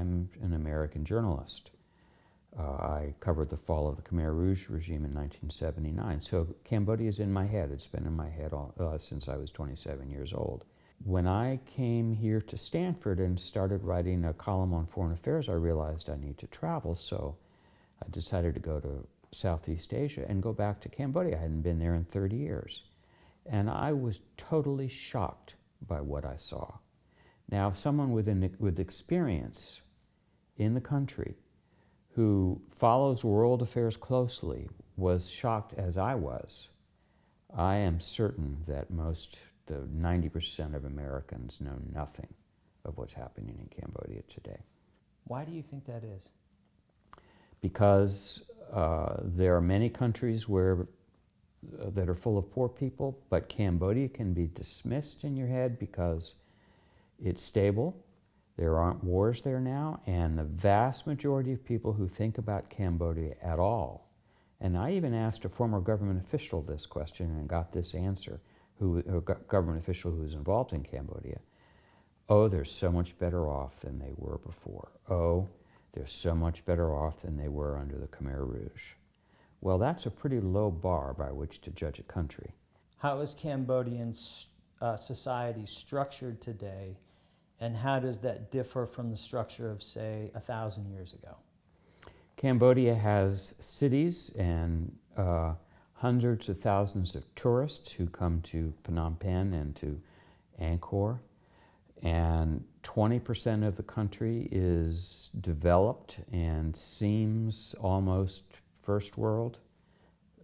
I'm an American journalist. I covered the fall of the Khmer Rouge regime in 1979. So Cambodia is in my head. It's been in my head since I was 27 years old. When I came here to Stanford and started writing a column on foreign affairs, I realized I need to travel. So I decided to go to Southeast Asia and go back to Cambodia. I hadn't been there in 30 years. And I was totally shocked by what I saw. Now, if someone with experience in the country who follows world affairs closely was shocked as I was, I am certain that the 90% of Americans know nothing of what's happening in Cambodia today. Why do you think that is? Because there are many countries that are full of poor people, but Cambodia can be dismissed in your head because it's stable. There aren't wars there now, and the vast majority of people who think about Cambodia at all, and I even asked a former government official this question and got this answer, a government official who was involved in Cambodia, oh, they're so much better off than they were before. Oh, they're so much better off than they were under the Khmer Rouge. Well, that's a pretty low bar by which to judge a country. How is Cambodian society structured today, and how does that differ from the structure of, say, 1,000 years ago? Cambodia has cities and hundreds of thousands of tourists who come to Phnom Penh and to Angkor. And 20% of the country is developed and seems almost first world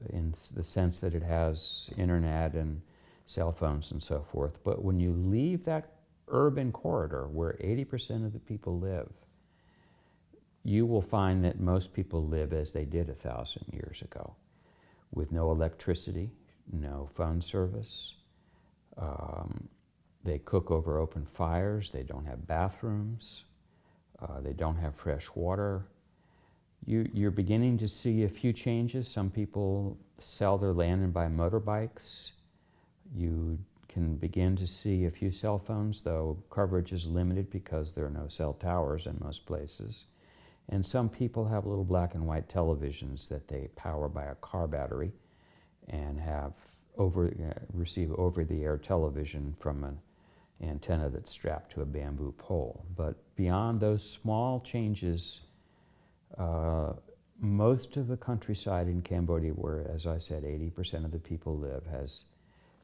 in the sense that it has internet and cell phones and so forth. But when you leave that urban corridor where 80% of the people live, you will find that most people live as they did 1,000 years ago, with no electricity, no phone service. They cook over open fires. They don't have bathrooms. They don't have fresh water. You're beginning to see a few changes. Some people sell their land and buy motorbikes. You can begin to see a few cell phones, though coverage is limited because there are no cell towers in most places. And some people have little black and white televisions that they power by a car battery and have receive over-the-air television from an antenna that's strapped to a bamboo pole. But beyond those small changes, most of the countryside in Cambodia, where, as I said, 80% of the people live,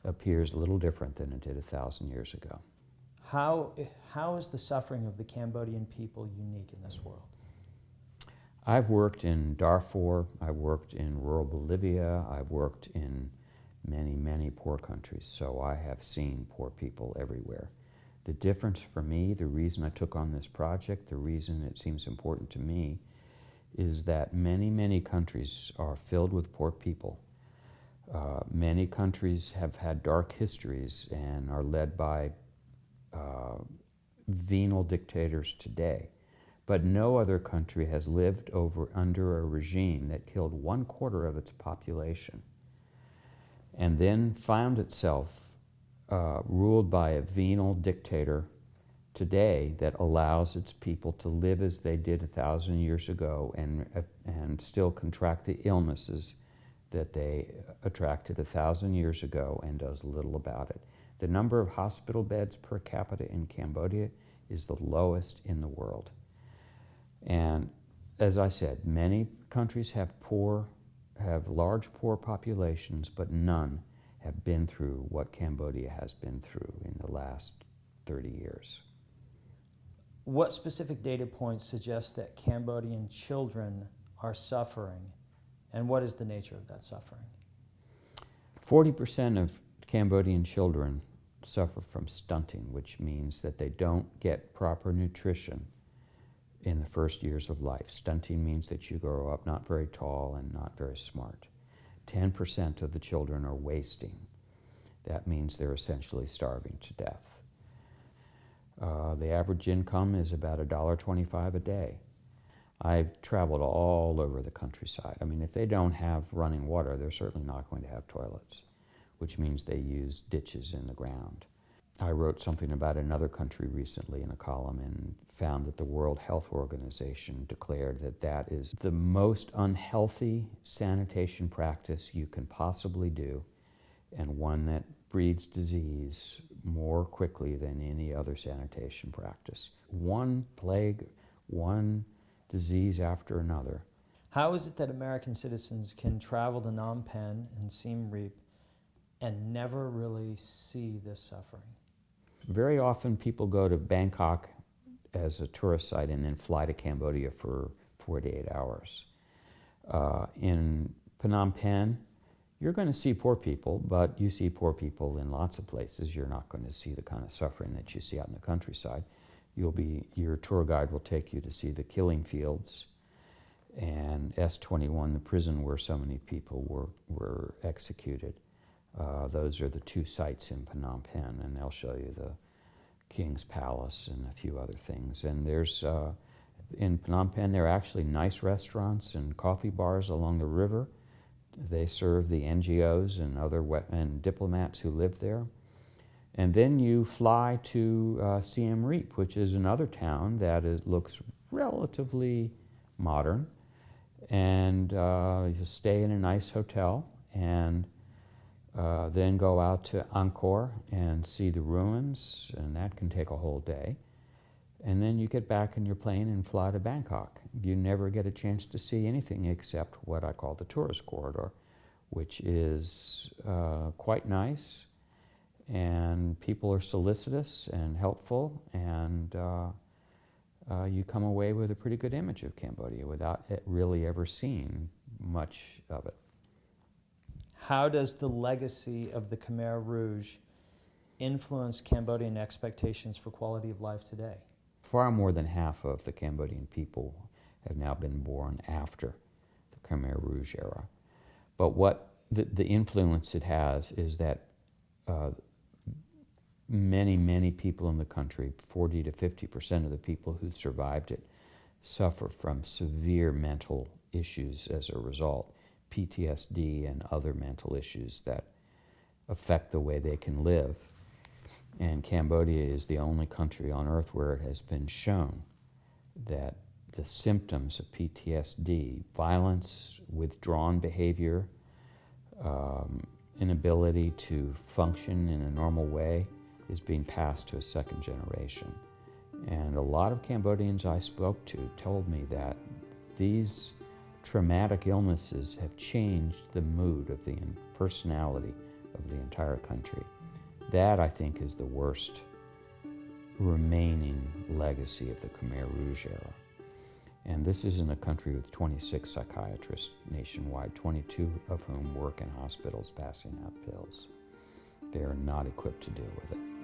appears a little different than it did 1,000 years ago. How is the suffering of the Cambodian people unique in this world? I've worked in Darfur, I've worked in rural Bolivia, I've worked in many, many poor countries, so I have seen poor people everywhere. The difference for me, the reason I took on this project, the reason it seems important to me, is that many, many countries are filled with poor people. Many countries have had dark histories and are led by venal dictators today. But no other country has lived under a regime that killed 1/4 of its population and then found itself ruled by a venal dictator today that allows its people to live as they did 1,000 years ago and still contract the illnesses that they attracted 1,000 years ago and does little about it. The number of hospital beds per capita in Cambodia is the lowest in the world. And as I said, many countries have large poor populations, but none have been through what Cambodia has been through in the last 30 years. What specific data points suggest that Cambodian children are suffering, and what is the nature of that suffering? 40% of Cambodian children suffer from stunting, which means that they don't get proper nutrition in the first years of life. Stunting means that you grow up not very tall and not very smart. 10% of the children are wasting. That means they're essentially starving to death. The average income is about $1.25 a day. I've traveled all over the countryside. I mean, if they don't have running water, they're certainly not going to have toilets, which means they use ditches in the ground. I wrote something about another country recently in a column and found that the World Health Organization declared that that is the most unhealthy sanitation practice you can possibly do, and one that breeds disease more quickly than any other sanitation practice. One plague, one disease after another. How is it that American citizens can travel to Phnom Penh and Siem Reap and never really see this suffering? Very often people go to Bangkok as a tourist site and then fly to Cambodia for 48 hours. In Phnom Penh, you're going to see poor people, but you see poor people in lots of places. You're not going to see the kind of suffering that you see out in the countryside. Your tour guide will take you to see the killing fields and S-21, the prison where so many people were executed. Those are the two sites in Phnom Penh, and they'll show you the King's Palace and a few other things. And there's, in Phnom Penh, there are actually nice restaurants and coffee bars along the river. They serve the NGOs and diplomats who live there. And then you fly to Siem Reap, which is another town that looks relatively modern. And you stay in a nice hotel and then go out to Angkor and see the ruins, and that can take a whole day. And then you get back in your plane and fly to Bangkok. You never get a chance to see anything except what I call the tourist corridor, which is quite nice, and people are solicitous and helpful, and you come away with a pretty good image of Cambodia without really ever seeing much of it. How does the legacy of the Khmer Rouge influence Cambodian expectations for quality of life today? Far more than half of the Cambodian people have now been born after the Khmer Rouge era. But what the influence it has is that many people in the country, 40 to 50% of the people who survived it, suffer from severe mental issues as a result. PTSD and other mental issues that affect the way they can live. And Cambodia is the only country on earth where it has been shown that the symptoms of PTSD, violence, withdrawn behavior, inability to function in a normal way, is being passed to a second generation. And a lot of Cambodians I spoke to told me that these traumatic illnesses have changed the mood of the personality of the entire country. That, I think, is the worst remaining legacy of the Khmer Rouge era. And this is in a country with 26 psychiatrists nationwide, 22 of whom work in hospitals passing out pills. They are not equipped to deal with it.